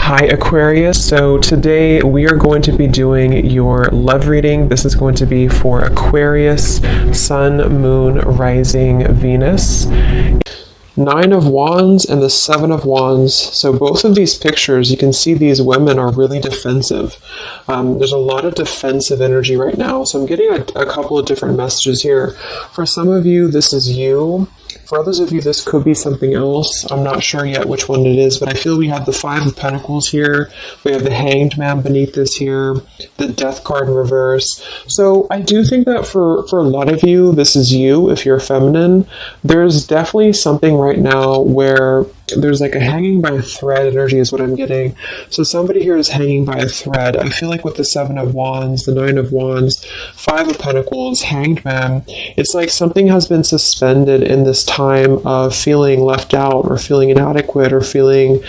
Hi Aquarius, so today we are going to be doing your love reading. This is going to be for Aquarius, Sun, Moon, Rising, Venus. Nine of Wands and the Seven of Wands. So both of these pictures, you can see these women are really defensive. There's a lot of defensive energy right now. So I'm getting a couple of different messages here. For some of you, this is you. For others of you, this could be something else. I'm not sure yet which one it is, but I feel we have the Five of Pentacles here. We have the Hanged Man beneath this here, the Death card in reverse. So I do think that for a lot of you, this is you if you're feminine. There's definitely something right now where there's like a hanging by a thread energy is what I'm getting. So somebody here is hanging by a thread. I feel like with the Seven of Wands, the Nine of Wands, Five of Pentacles, Hanged Man, it's like something has been suspended in this time of feeling left out or feeling inadequate or feeling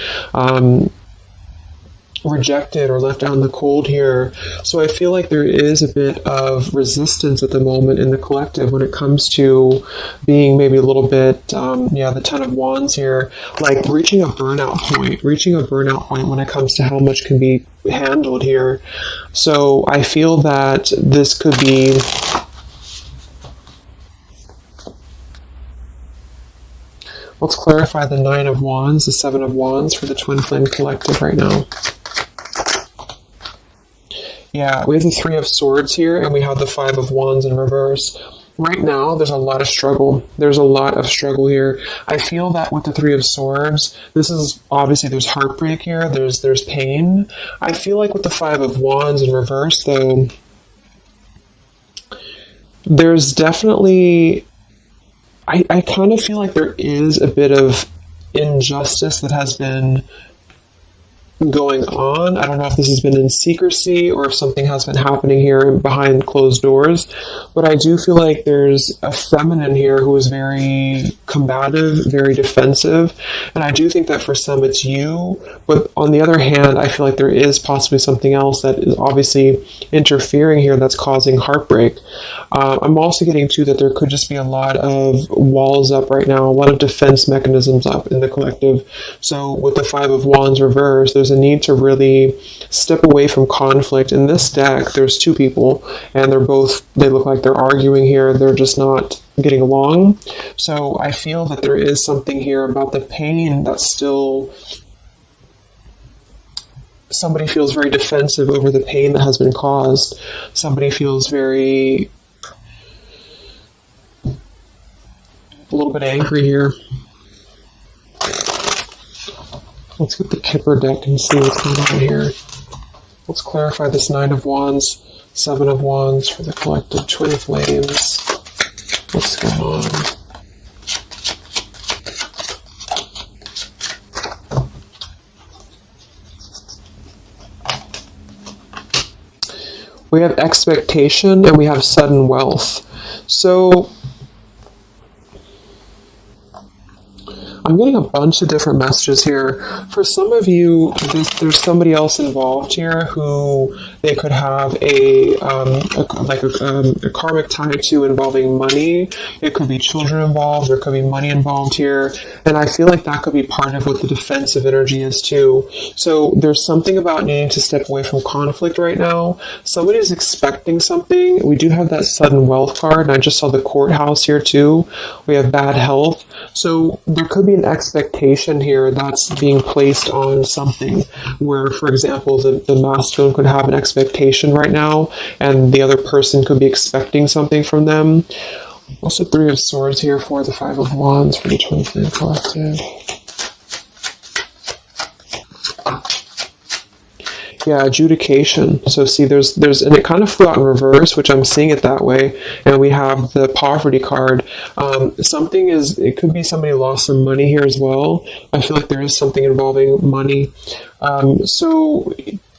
rejected or left out in the cold here. So I feel like there is a bit of resistance at the moment in the collective when it comes to being maybe a little bit, the Ten of Wands here, like reaching a burnout point when it comes to how much can be handled here. So I feel that this could be let's clarify the Nine of Wands, the Seven of Wands for the Twin Flame Collective right now. Yeah, we have the Three of Swords here, and we have the Five of Wands in reverse. Right now, there's a lot of struggle. There's a lot of struggle here. I feel that with the Three of Swords, this is obviously there's heartbreak here. There's pain. I feel like with the Five of Wands in reverse, though, there's definitely I kind of feel like there is a bit of injustice that has been going on. I don't know if this has been in secrecy or if something has been happening here behind closed doors, but I do feel like there's a feminine here who is very combative, very defensive, and I do think that for some it's you, but on the other hand, I feel like there is possibly something else that is obviously interfering here that's causing heartbreak. I'm also getting too that there could just be a lot of walls up right now, a lot of defense mechanisms up in the collective. So with the Five of Wands reverse, there's a need to really step away from conflict. In this deck, there's two people, and they look like they're arguing here. They're just not getting along. So I feel that there is something here about the pain that's still... Somebody feels very defensive over the pain that has been caused. Somebody feels very... a little bit angry here. Let's get the Kipper deck and see what's going on here. Let's clarify this Nine of Wands, Seven of Wands for the collective Twin Flames. What's going on? We have expectation and we have sudden wealth. So I'm getting a bunch of different messages here. For some of you, there's somebody else involved here who they could have a karmic tie to involving money. It could be children involved. There could be money involved here. And I feel like that could be part of what the defensive energy is too. So there's something about needing to step away from conflict right now. Somebody's expecting something. We do have that sudden wealth card, and I just saw the courthouse here too. We have bad health. So there could be an expectation here that's being placed on something where, for example, the masculine could have an expectation right now and the other person could be expecting something from them. Also, Three of Swords here for the Five of Wands for the Twin Flame Collective. Yeah, adjudication. So see, there's, and it kind of flew out in reverse, which I'm seeing it that way. And we have the poverty card. It could be somebody lost some money here as well. I feel like there is something involving money. So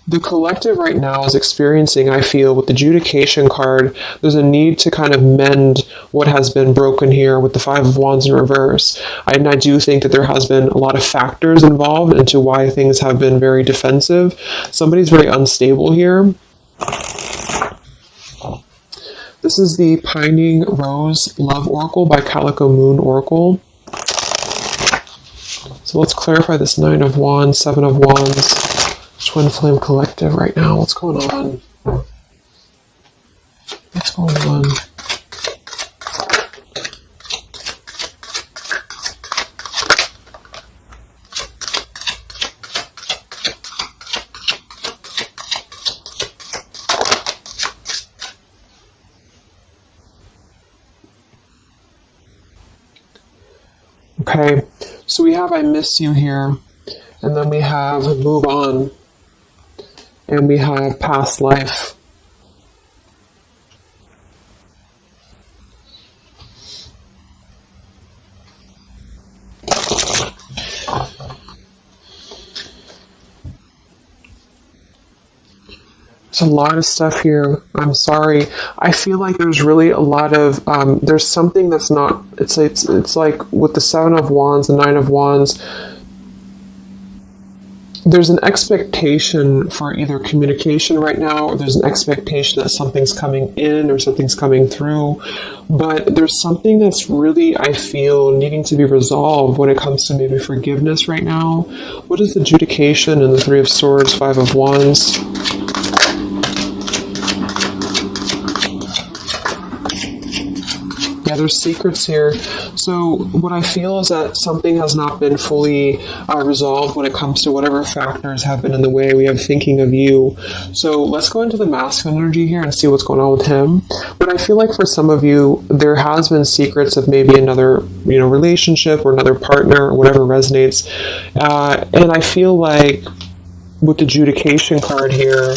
the collective right now is experiencing, I feel, with the adjudication card, there's a need to kind of mend what has been broken here with the Five of Wands in reverse. And I do think that there has been a lot of factors involved into why things have been very defensive. Somebody's very unstable here. This is the Pining Rose Love Oracle by Calico Moon Oracle. So let's clarify this Nine of Wands, Seven of Wands. Twin Flame Collective right now. What's going on? What's going on? Okay, so we have I miss you here, and then we have move on, and we have past life. There's a lot of stuff here. I'm sorry. I feel like there's really a lot of, there's something that's not, it's like with the Seven of Wands, the Nine of Wands, there's an expectation for either communication right now, or there's an expectation that something's coming in or something's coming through. But there's something that's really, I feel, needing to be resolved when it comes to maybe forgiveness right now. What is the adjudication in the Three of Swords, Five of Wands? Yeah, there's secrets here. So what I feel is that something has not been fully resolved when it comes to whatever factors have been in the way. We have thinking of you. So let's go into the masculine energy here and see what's going on with him. But I feel like for some of you, there has been secrets of maybe another, relationship or another partner or whatever resonates. And I feel like with the adjudication card here,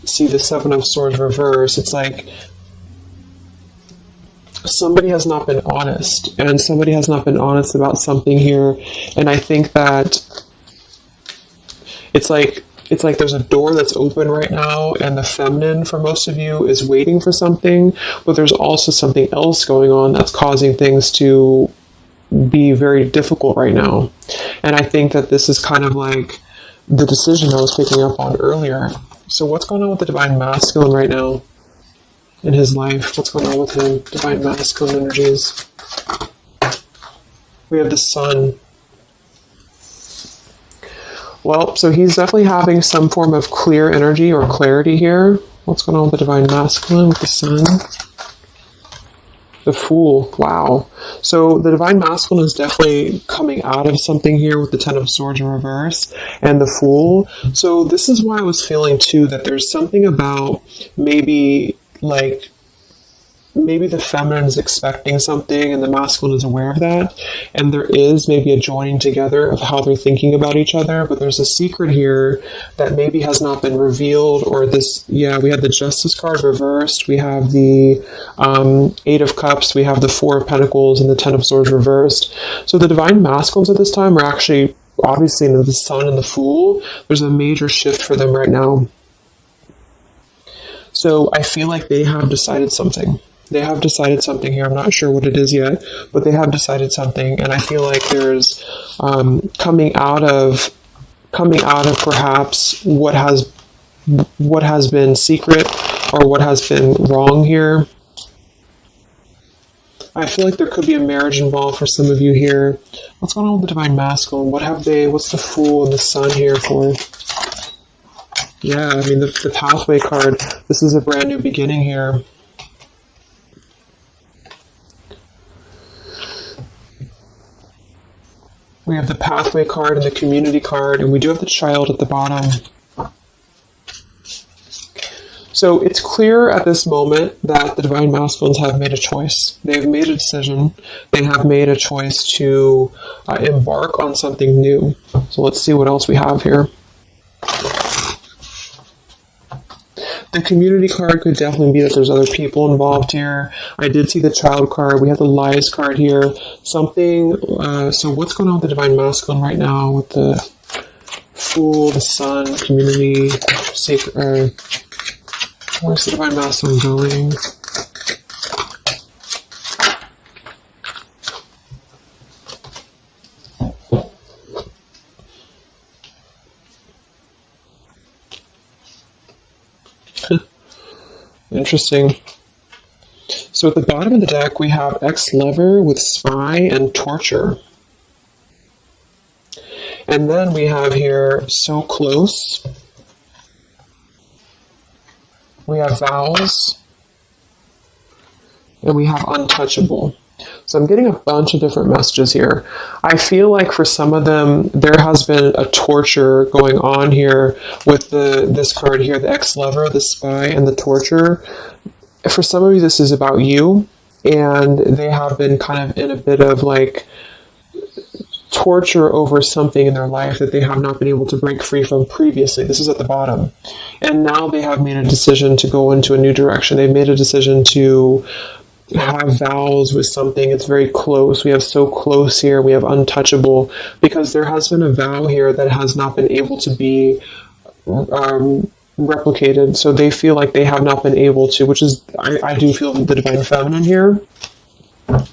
see the Seven of Swords reverse, it's like somebody has not been honest, and somebody has not been honest about something here. And I think that it's like there's a door that's open right now, and the feminine for most of you is waiting for something, but there's also something else going on that's causing things to be very difficult right now. And I think that this is kind of like the decision I was picking up on earlier. So what's going on with the Divine Masculine right now in his life? What's going on with him? Divine Masculine energies. We have the Sun. Well, so he's definitely having some form of clear energy or clarity here. What's going on with the Divine Masculine with the Sun? The Fool. Wow. So the Divine Masculine is definitely coming out of something here with the Ten of Swords in reverse and the Fool. So this is why I was feeling too that there's something about maybe the feminine is expecting something and the masculine is aware of that, and there is maybe a joining together of how they're thinking about each other, but there's a secret here that maybe has not been revealed. Or this, we have the Justice card reversed, we have the Eight of Cups, we have the Four of Pentacles, and the Ten of Swords reversed. So the Divine Masculines at this time are actually obviously into the Sun and the Fool. There's a major shift for them right now. So I feel like they have decided something. They have decided something here. I'm not sure what it is yet, but they have decided something. And I feel like there's coming out of perhaps what has been secret or what has been wrong here. I feel like there could be a marriage involved for some of you here. What's going on with the Divine Masculine? What's the Fool and the Sun here for? Yeah, I mean, the Pathway card, this is a brand new beginning here. We have the Pathway card and the Community card, and we do have the Child at the bottom. So it's clear at this moment that the Divine Masculines have made a choice. They've made a decision. They have made a choice to embark on something new. So let's see what else we have here. The Community card could definitely be that there's other people involved here. I did see the Child card. We have the Lies card here. Something, so what's going on with the Divine Masculine right now with the Fool, the Sun, Community, Sacred, where's the Divine Masculine going? Interesting. So at the bottom of the deck, we have ex-lover with spy and torture. And then we have here so close We have vows. And we have untouchable. So I'm getting a bunch of different messages here. I feel like for some of them, there has been a torture going on here with this card here, the ex-lover, the spy, and the torture. For some of you, this is about you, and they have been kind of in a bit of like torture over something in their life that they have not been able to break free from previously. This is at the bottom. And now they have made a decision to go into a new direction. They've made a decision to have vows with something. It's very close. We have so close here. We have untouchable, because there has been a vow here that has not been able to be replicated. So they feel like they have not been able to, which is, I do feel the divine feminine here.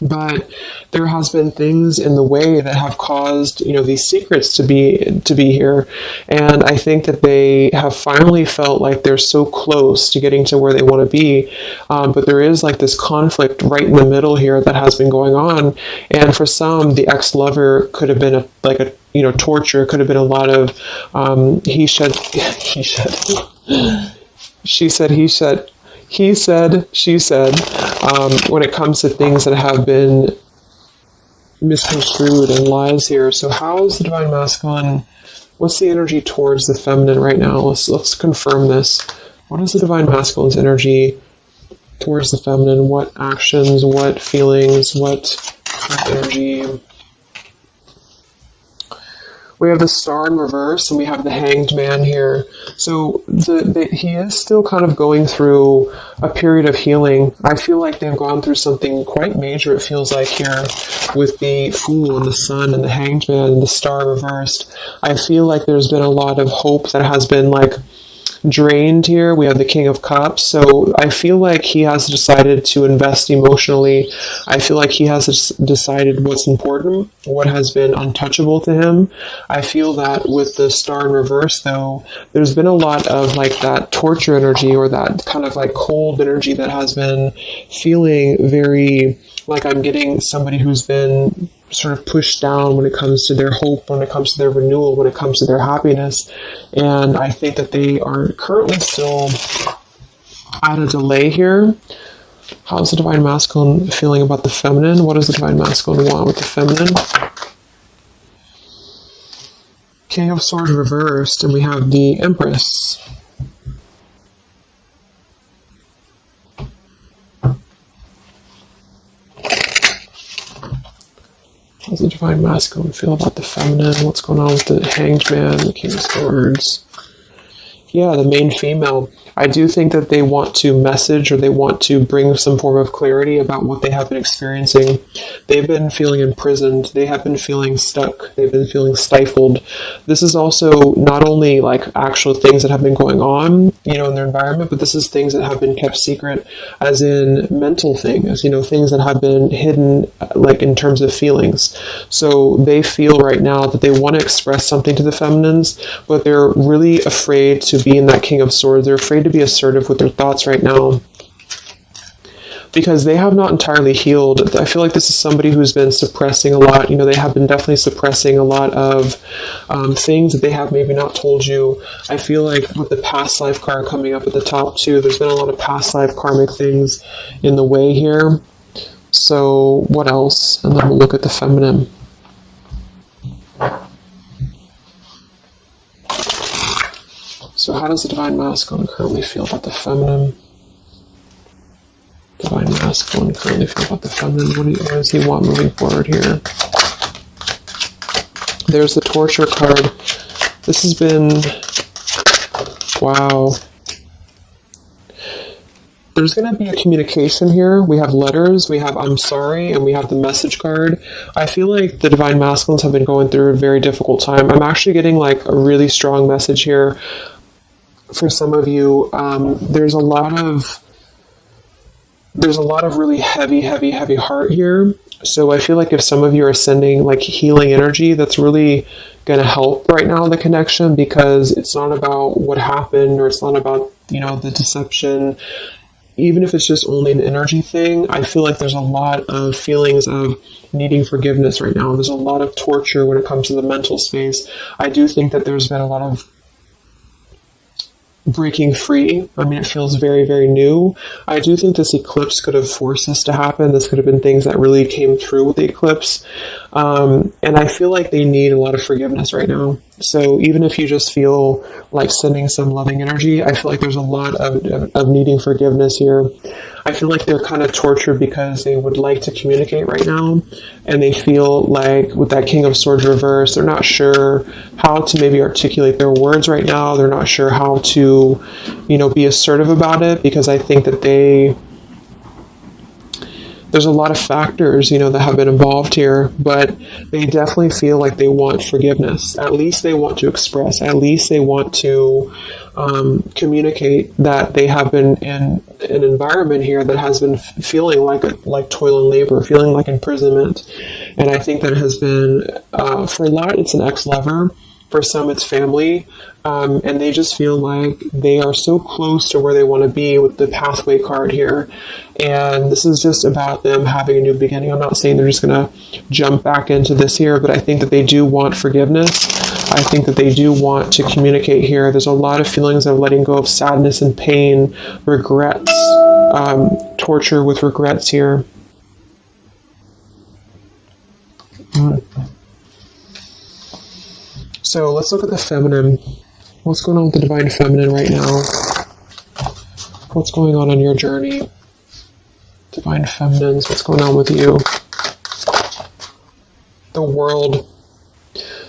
But there has been things in the way that have caused, these secrets to be here. And I think that they have finally felt like they're so close to getting to where they want to be. But there is like this conflict right in the middle here that has been going on. And for some, the ex-lover could have been torture. It could have been a lot of he said, she said, he said, he said, she said, when it comes to things that have been misconstrued and lies here. So how is the divine masculine? What's the energy towards the feminine right now? Let's confirm this. What is the divine masculine's energy towards the feminine? What actions, what feelings, what energy? We have the Star in reverse, and we have the Hanged Man here. So he is still kind of going through a period of healing. I feel like they've gone through something quite major, it feels like, here with the Fool and the Sun and the Hanged Man and the Star reversed. I feel like there's been a lot of hope that has been drained here. We have the King of Cups. So I feel like he has decided to invest emotionally. I feel like he has decided what's important, what has been untouchable to him. I feel that with the Star in reverse, though, there's been a lot of that torture energy, or that kind of cold energy that has been feeling very like I'm getting somebody who's been sort of pushed down when it comes to their hope, when it comes to their renewal, when it comes to their happiness. And I think that they are currently still at a delay here. How's the divine masculine feeling about the feminine? What does the divine masculine want with the feminine? King of Swords reversed, and we have the Empress. How does the divine masculine feel about the feminine? What's going on with the Hanged Man, the King of Swords? Yeah, the main female. I do think that they want to message, or they want to bring some form of clarity about what they have been experiencing. They've been feeling imprisoned. They have been feeling stuck. They've been feeling stifled. This is also not only actual things that have been going on, in their environment, but this is things that have been kept secret, as in mental things, things that have been hidden, in terms of feelings. So they feel right now that they want to express something to the feminines, but they're really afraid to be in that King of Swords. They're afraid to be assertive with their thoughts right now, because they have not entirely healed. I feel like this is somebody who's been suppressing a lot. They have been definitely suppressing a lot of things that they have maybe not told you. I feel like with the past life card coming up at the top too, there's been a lot of past life karmic things in the way here. So what else? And then we'll look at the feminine. So how does the divine masculine currently feel about the feminine? Divine masculine currently feel about the feminine. What does he want moving forward here? There's the torture card. This has been... Wow. There's going to be a communication here. We have letters, we have I'm sorry, and we have the message card. I feel like the divine masculines have been going through a very difficult time. I'm actually getting a really strong message here. For some of you, there's a lot of really heavy heart here. So I feel like if some of you are sending healing energy, that's really going to help right now, the connection, because it's not about what happened, or it's not about, the deception. Even if it's just only an energy thing, I feel like there's a lot of feelings of needing forgiveness right now. There's a lot of torture when it comes to the mental space. I do think that there's been a lot of breaking free. I mean, it feels very, very new. I do think this eclipse could have forced this to happen. This could have been things that really came through with the eclipse. And I feel like they need a lot of forgiveness right now. So even if you just feel like sending some loving energy, I feel like there's a lot of needing forgiveness here. I feel like they're kind of tortured because they would like to communicate right now, and they feel like with that King of Swords reverse, they're not sure how to maybe articulate their words right now. They're not sure how to, be assertive about it, because I think that there's a lot of factors, that have been involved here, but they definitely feel like they want forgiveness. At least they want to express. At least they want to communicate that they have been in an environment here that has been feeling like toil and labor, feeling like imprisonment. And I think that it has been, for a lot, it's an ex-lover. For some, it's family. And they just feel like they are so close to where they want to be with the pathway card here. And this is just about them having a new beginning. I'm not saying they're just going to jump back into this here, but I think that they do want forgiveness. I think that they do want to communicate here. There's a lot of feelings of letting go of sadness and pain, regrets, torture with regrets here. So let's look at the feminine. What's going on with the divine feminine right now? What's going on your journey? Divine feminines, what's going on with you? The world.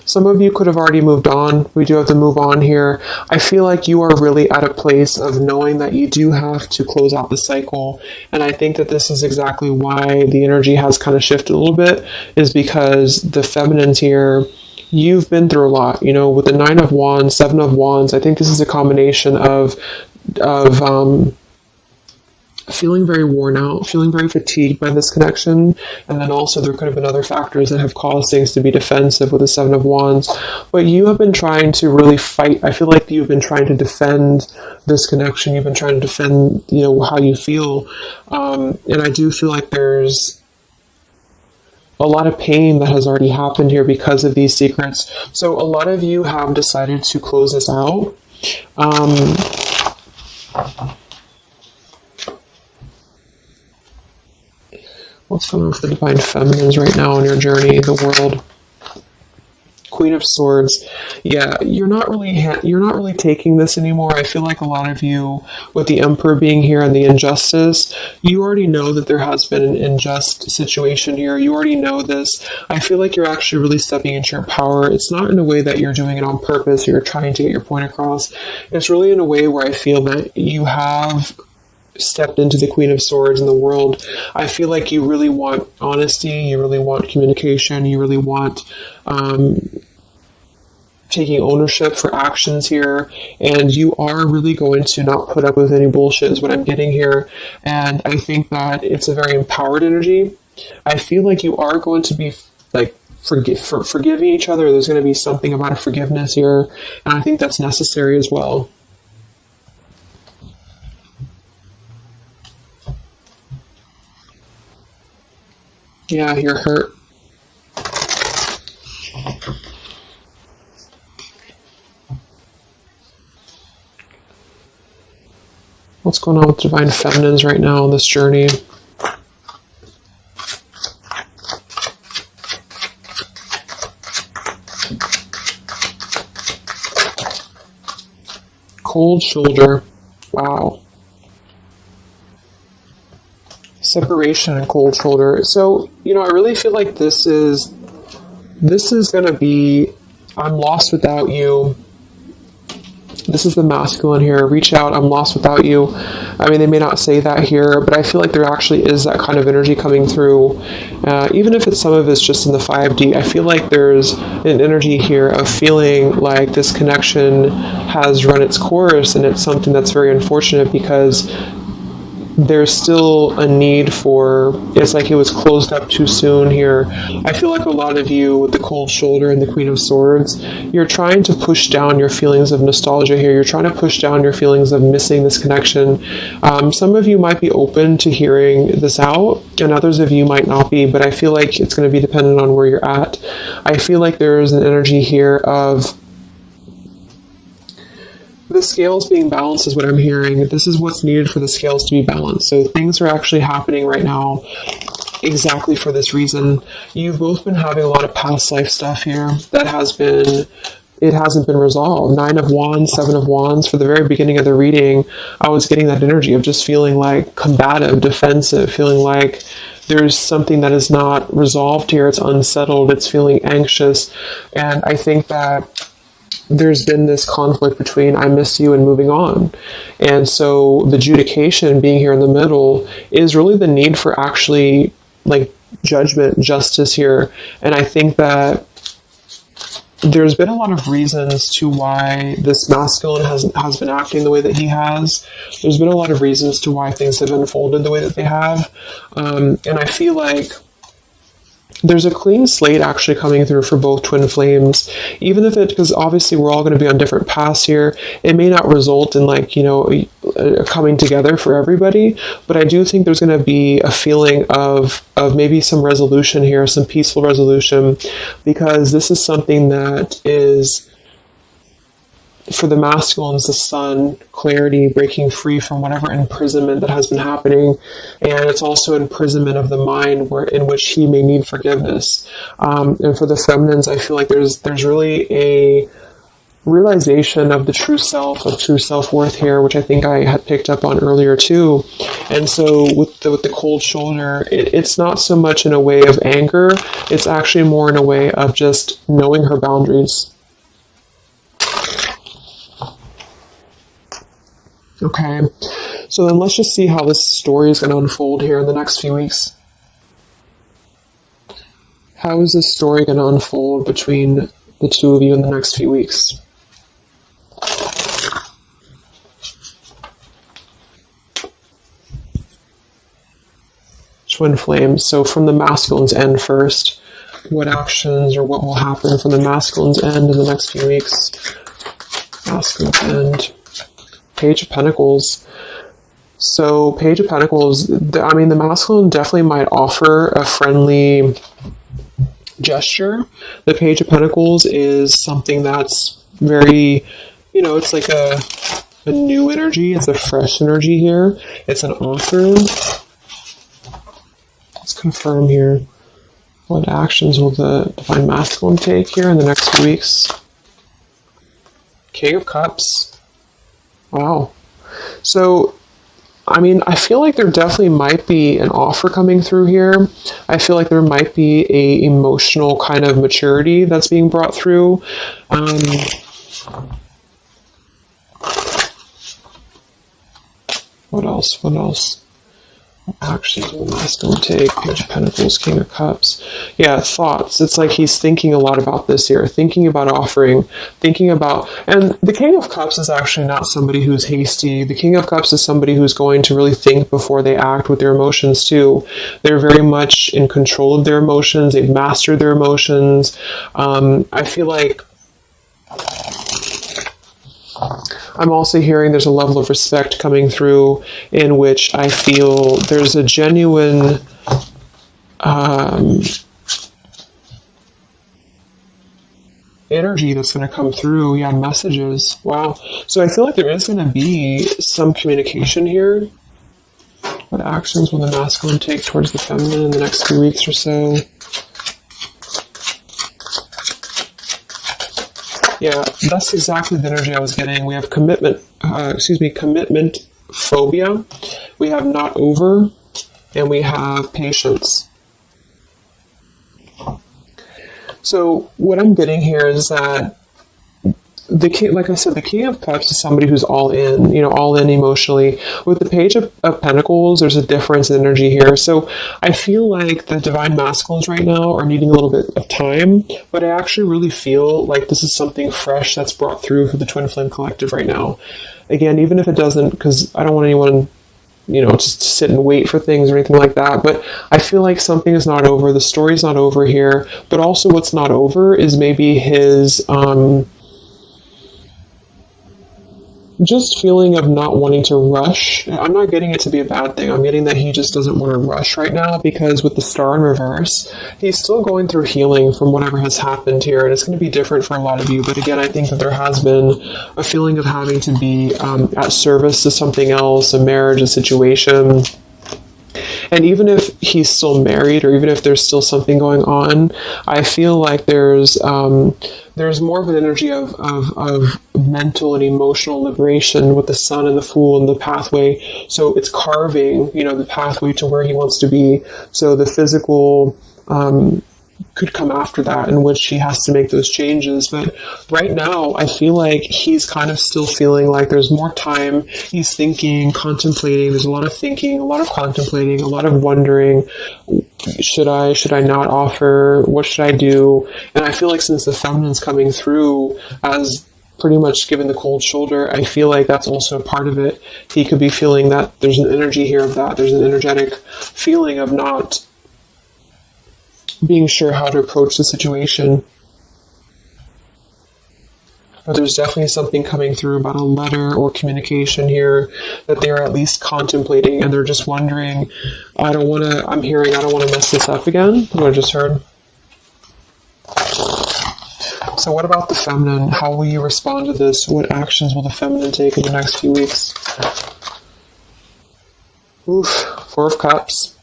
Some of you could have already moved on. We do have to move on here. I feel like you are really at a place of knowing that you do have to close out the cycle. And I think that this is exactly why the energy has kind of shifted a little bit, is because the feminines here, you've been through a lot, with the 9 of Wands, 7 of Wands. I think this is a combination of feeling very worn out, feeling very fatigued by this connection. And then also there could have been other factors that have caused things to be defensive with the 7 of Wands. But you have been trying to really fight. I feel like you've been trying to defend this connection. You've been trying to defend, how you feel. And I do feel like there's a lot of pain that has already happened here because of these secrets. So a lot of you have decided to close this out. What's going on with the divine feminines right now on your journey, the world? Queen of Swords. Yeah, you're not really taking this anymore. I feel like a lot of you, with the Emperor being here and the injustice, you already know that there has been an unjust situation here. You already know this. I feel like you're actually really stepping into your power. It's not in a way that you're doing it on purpose or you're trying to get your point across. It's really in a way where I feel that you have stepped into the Queen of Swords in the world. I feel like you really want honesty, you really want communication, you really want taking ownership for actions here, and you are really going to not put up with any bullshit is what I'm getting here. And I think that it's a very empowered energy. I feel like you are going to be like forgiving each other. There's going to be something about a forgiveness here, and I think that's necessary as well. Yeah, you're hurt. What's going on with divine feminines right now on this journey? Cold shoulder. Wow. Separation and cold shoulder. So, I really feel like this is going to be, I'm lost without you. This is the masculine here. Reach out, I'm lost without you. I mean, they may not say that here, but I feel like there actually is that kind of energy coming through. Even if some of it's just in the 5D, I feel like there's an energy here of feeling like this connection has run its course, and it's something that's very unfortunate because there's still a need for, it's like it was closed up too soon here. I feel like a lot of you with the cold shoulder and the Queen of Swords, you're trying to push down your feelings of nostalgia here. You're trying to push down your feelings of missing this connection. Some of you might be open to hearing this out, and others of you might not be, but I feel like it's going to be dependent on where you're at. I feel like there's an energy here of the scales being balanced is what I'm hearing. This is what's needed for the scales to be balanced. So things are actually happening right now exactly for this reason. You've both been having a lot of past life stuff here that hasn't been resolved. 9 of Wands, 7 of Wands. For the very beginning of the reading, I was getting that energy of just feeling like combative, defensive, feeling like there's something that is not resolved here. It's unsettled. It's feeling anxious. And I think that there's been this conflict between I miss you and moving on. And so the adjudication being here in the middle is really the need for actually like judgment, justice here. And I think that there's been a lot of reasons to why this masculine has been acting the way that he has. There's been a lot of reasons to why things have unfolded the way that they have. And I feel like there's a clean slate actually coming through for both twin flames, even if because obviously we're all going to be on different paths here. It may not result in like, a coming together for everybody, but I do think there's going to be a feeling of maybe some resolution here, some peaceful resolution, because this is something that is, for the masculines, the sun, clarity, breaking free from whatever imprisonment that has been happening. And it's also imprisonment of the mind in which he may need forgiveness. And for the feminines, I feel like there's really a realization of the true self, of true self-worth here, which I think I had picked up on earlier too. And so with the cold shoulder, it's not so much in a way of anger. It's actually more in a way of just knowing her boundaries. Okay, so then let's just see how this story is going to unfold here in the next few weeks. How is this story going to unfold between the two of you in the next few weeks? Twin flames. So from the masculine's end first, what actions or what will happen from the masculine's end in the next few weeks? Masculine's end. Page of Pentacles. So Page of Pentacles, the masculine definitely might offer a friendly gesture. The Page of Pentacles is something that's very, it's like a new energy. It's a fresh energy here. It's an offer. Let's confirm here. What actions will the Divine Masculine take here in the next few weeks? King of Cups. Wow. So, I feel like there definitely might be an offer coming through here. I feel like there might be a emotional kind of maturity that's being brought through. What else? What actions will the masculine take? Page of Pentacles, King of Cups. Yeah, thoughts. It's like he's thinking a lot about this here, thinking about offering, and the King of Cups is actually not somebody who's hasty. The King of Cups is somebody who's going to really think before they act with their emotions too. They're very much in control of their emotions. They've mastered their emotions. I feel like I'm also hearing there's a level of respect coming through in which I feel there's a genuine energy that's going to come through. Yeah, messages. Wow. So I feel like there is going to be some communication here. What actions will the masculine take towards the feminine in the next few weeks or so? Yeah, that's exactly the energy I was getting. We have commitment phobia. We have not over, and we have patience. So what I'm getting here is that the king, like I said, the King of Cups is somebody who's all in, all in emotionally. With the Page of Pentacles, there's a difference in energy here. So I feel like the Divine Masculines right now are needing a little bit of time, but I actually really feel like this is something fresh that's brought through for the Twin Flame Collective right now. Again, even if it doesn't, because I don't want anyone, just to sit and wait for things or anything like that. But I feel like something is not over. The story's not over here. But also what's not over is maybe his, just feeling of not wanting to rush. I'm not getting it to be a bad thing. I'm getting that he just doesn't want to rush right now, because with the star in reverse, he's still going through healing from whatever has happened here, and it's going to be different for a lot of you. But again, I think that there has been a feeling of having to be at service to something else, a marriage, a situation. And even if he's still married, or even if there's still something going on, I feel like there's more of an energy of mental and emotional liberation with the Sun and the Fool and the pathway. So it's carving, the pathway to where he wants to be. So the physical could come after that, in which he has to make those changes. But right now, I feel like he's kind of still feeling like there's more time. He's thinking, contemplating. There's a lot of thinking, a lot of contemplating, a lot of wondering. Should I not offer? What should I do? And I feel like since the feminine's coming through as pretty much given the cold shoulder, I feel like that's also a part of it. He could be feeling that there's an energy here of that. There's an energetic feeling of not being sure how to approach the situation. But there's definitely something coming through about a letter or communication here that they're at least contemplating, and they're just wondering, I don't want to mess this up again. What I just heard. So what about the feminine? How will you respond to this? What actions will the feminine take in the next few weeks? Oof, Four of Cups.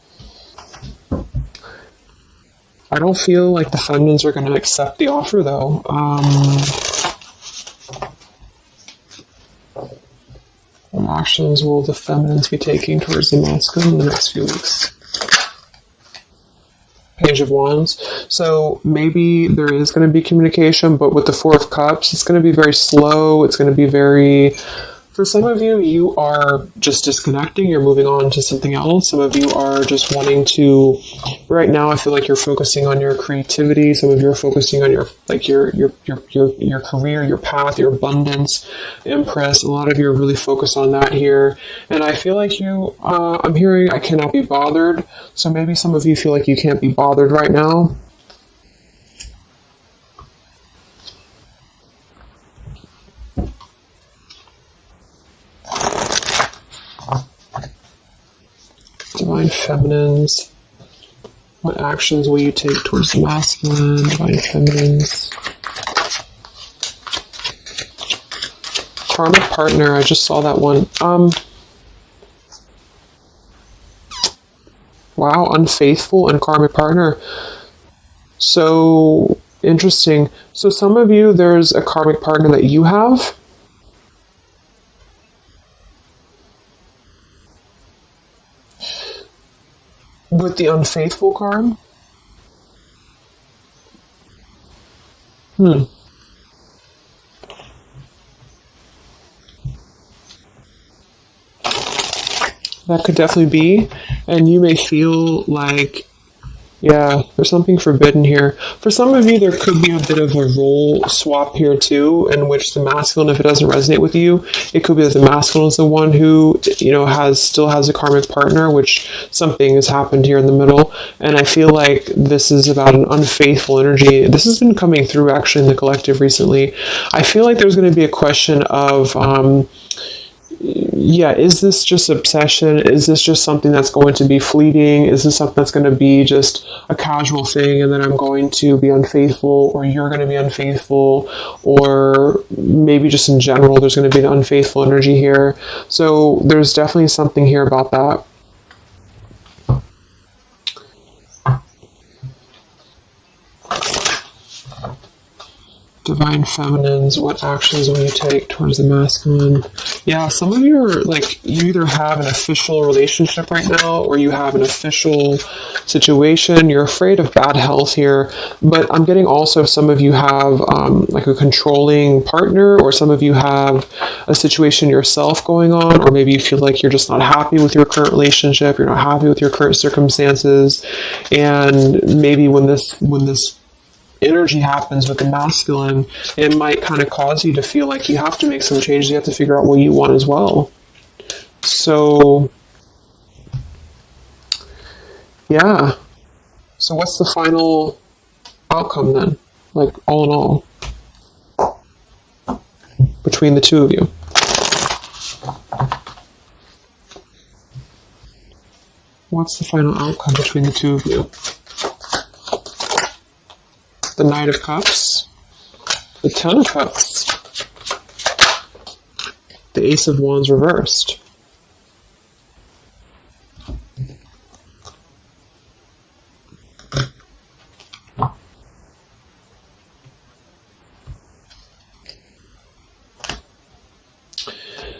I don't feel like the feminines are going to accept the offer, though. What actions will the feminines be taking towards the masculine in the next few weeks? Page of Wands. So maybe there is going to be communication, but with the Four of Cups, it's going to be very slow. It's going to be very... For some of you, you are just disconnecting. You're moving on to something else. Some of you are just wanting to... Right now, I feel like you're focusing on your creativity. Some of you are focusing on your career, your path, your abundance, Empress. A lot of you are really focused on that here. And I feel like I'm hearing I cannot be bothered. So maybe some of you feel like you can't be bothered right now. Divine Feminines. What actions will you take towards the masculine? Divine Feminines. Karmic partner. I just saw that one. Wow, unfaithful and karmic partner. So interesting. So some of you, there's a karmic partner that you have. With the unfaithful card? That could definitely be. And you may feel like, yeah, there's something forbidden here. For some of you, there could be a bit of a role swap here too, in which the masculine, if it doesn't resonate with you, it could be that the masculine is the one who, still has a karmic partner, which something has happened here in the middle. And I feel like this is about an unfaithful energy. This has been coming through actually in the collective recently. I feel like there's going to be a question of, is this just obsession? Is this just something that's going to be fleeting? Is this something that's going to be just a casual thing, and then I'm going to be unfaithful, or you're going to be unfaithful, or maybe just in general there's going to be an unfaithful energy here. So there's definitely something here about that. Divine Feminines, what actions will you take towards the masculine? Yeah, some of you are like, you either have an official relationship right now, or you have an official situation. You're afraid of bad health here, but I'm getting also some of you have like a controlling partner, or some of you have a situation yourself going on, or maybe you feel like you're just not happy with your current relationship, you're not happy with your current circumstances, and maybe when this energy happens with the masculine, it might kind of cause you to feel like you have to make some changes. You have to figure out what you want as well. So, yeah. So what's the final outcome then? Like, all in all, between the two of you? What's the final outcome between the two of you? The Knight of Cups, the Ten of Cups, the Ace of Wands reversed.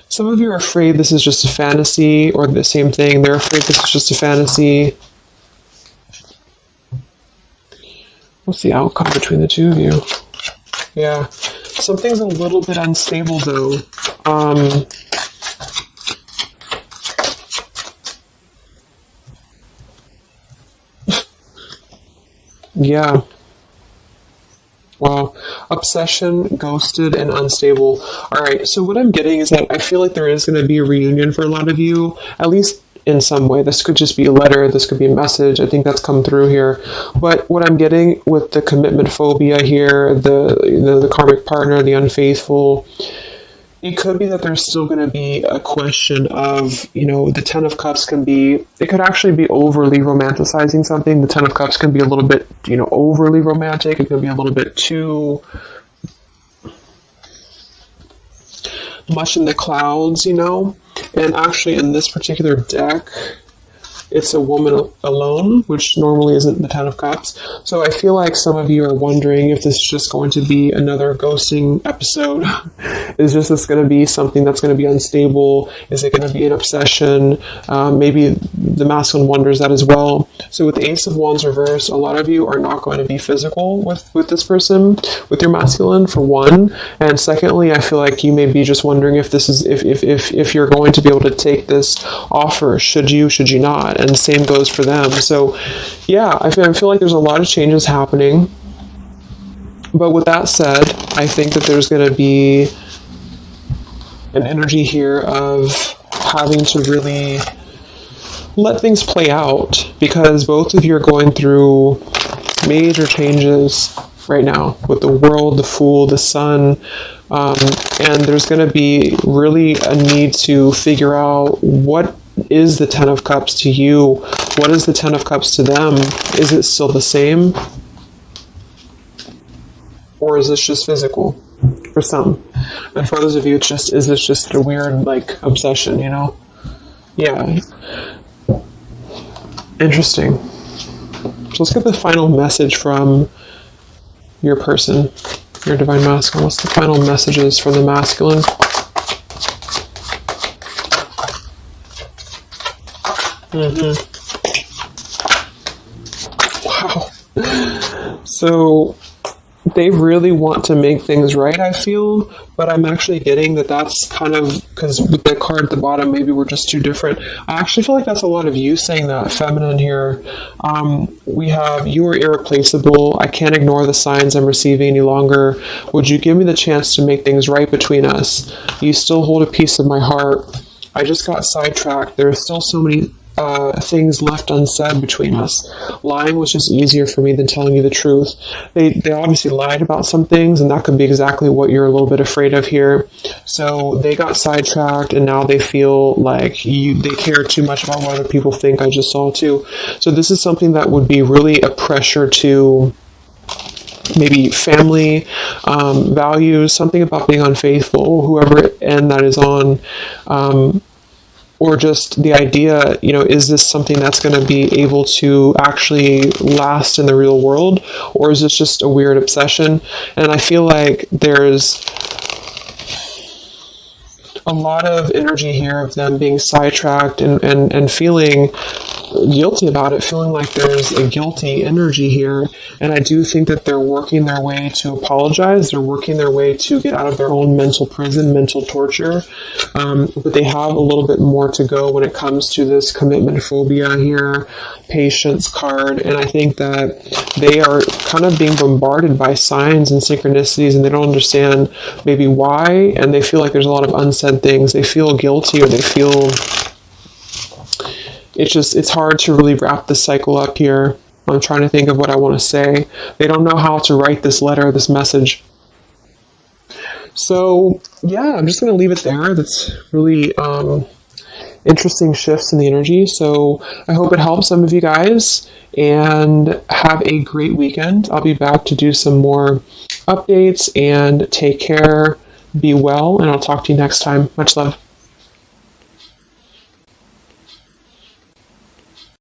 Some of you are afraid this is just a fantasy, or the same thing, they're afraid this is just a fantasy. What's the outcome between the two of you? Yeah, something's a little bit unstable though. Yeah. Wow. Obsession, ghosted, and unstable. Alright, so what I'm getting is that I feel like there is going to be a reunion for a lot of you, at least in some way. This could just be a letter, this could be a message. I think that's come through here. But what I'm getting with the commitment phobia here, the karmic partner, the unfaithful, it could be that there's still going to be a question of, the Ten of Cups it could actually be overly romanticizing something. The Ten of Cups can be a little bit, overly romantic. It could be a little bit too much in the clouds, And actually in this particular deck, it's a woman alone, which normally isn't the Ten of Cups. So I feel like some of you are wondering if this is just going to be another ghosting episode. Is this going to be something that's going to be unstable? Is it going to be an obsession? Maybe the masculine wonders that as well. So with the Ace of Wands reverse, a lot of you are not going to be physical with this person, with your masculine, for one. And secondly, I feel like you may be just wondering if this is if you're going to be able to take this offer. Should you not? And the same goes for them. So yeah, I feel like there's a lot of changes happening. But with that said, I think that there's going to be an energy here of having to really let things play out, because both of you are going through major changes right now with the World, the Fool, the Sun, and there's going to be really a need to figure out what is the Ten of Cups to you? What is the Ten of Cups to them? Is it still the same? Or is this just physical for some? And for others of you, is this just a weird, obsession, Yeah. Interesting. So let's get the final message from your person, your divine masculine. What's the final messages from the masculine? Wow. So they really want to make things right, I feel, but I'm actually getting that's kind of, because with the card at the bottom, maybe we're just too different. I actually feel like that's a lot of you saying that, feminine here. We have, you are irreplaceable. I can't ignore the signs I'm receiving any longer. Would you give me the chance to make things right between us? You still hold a piece of my heart. I just got sidetracked. There are still so many things left unsaid between us. Lying was just easier for me than telling you the truth. They obviously lied about some things, and that could be exactly what you're a little bit afraid of here. So they got sidetracked, and now they feel like they care too much about what other people think. I just saw too. So this is something that would be really a pressure to maybe family, values, something about being unfaithful, whoever end that is on, or just the idea, is this something that's going to be able to actually last in the real world, or is this just a weird obsession? And I feel like there's a lot of energy here of them being sidetracked and feeling guilty about it, feeling like there's a guilty energy here. And I do think that they're working their way to apologize. They're working their way to get out of their own mental prison, mental torture. But they have a little bit more to go when it comes to this commitment phobia here, patience card. And I think that they are kind of being bombarded by signs and synchronicities, and they don't understand maybe why. And they feel like there's a lot of unsaid things. They feel guilty, or they feel it's hard to really wrap this cycle up here. I'm trying to think of what I want to say. They don't know how to write this letter, this message. So yeah, I'm just going to leave it there. That's really interesting shifts in the energy. So I hope it helps some of you guys, and have a great weekend. I'll be back to do some more updates, and take care, be well, and I'll talk to you next time. Much love.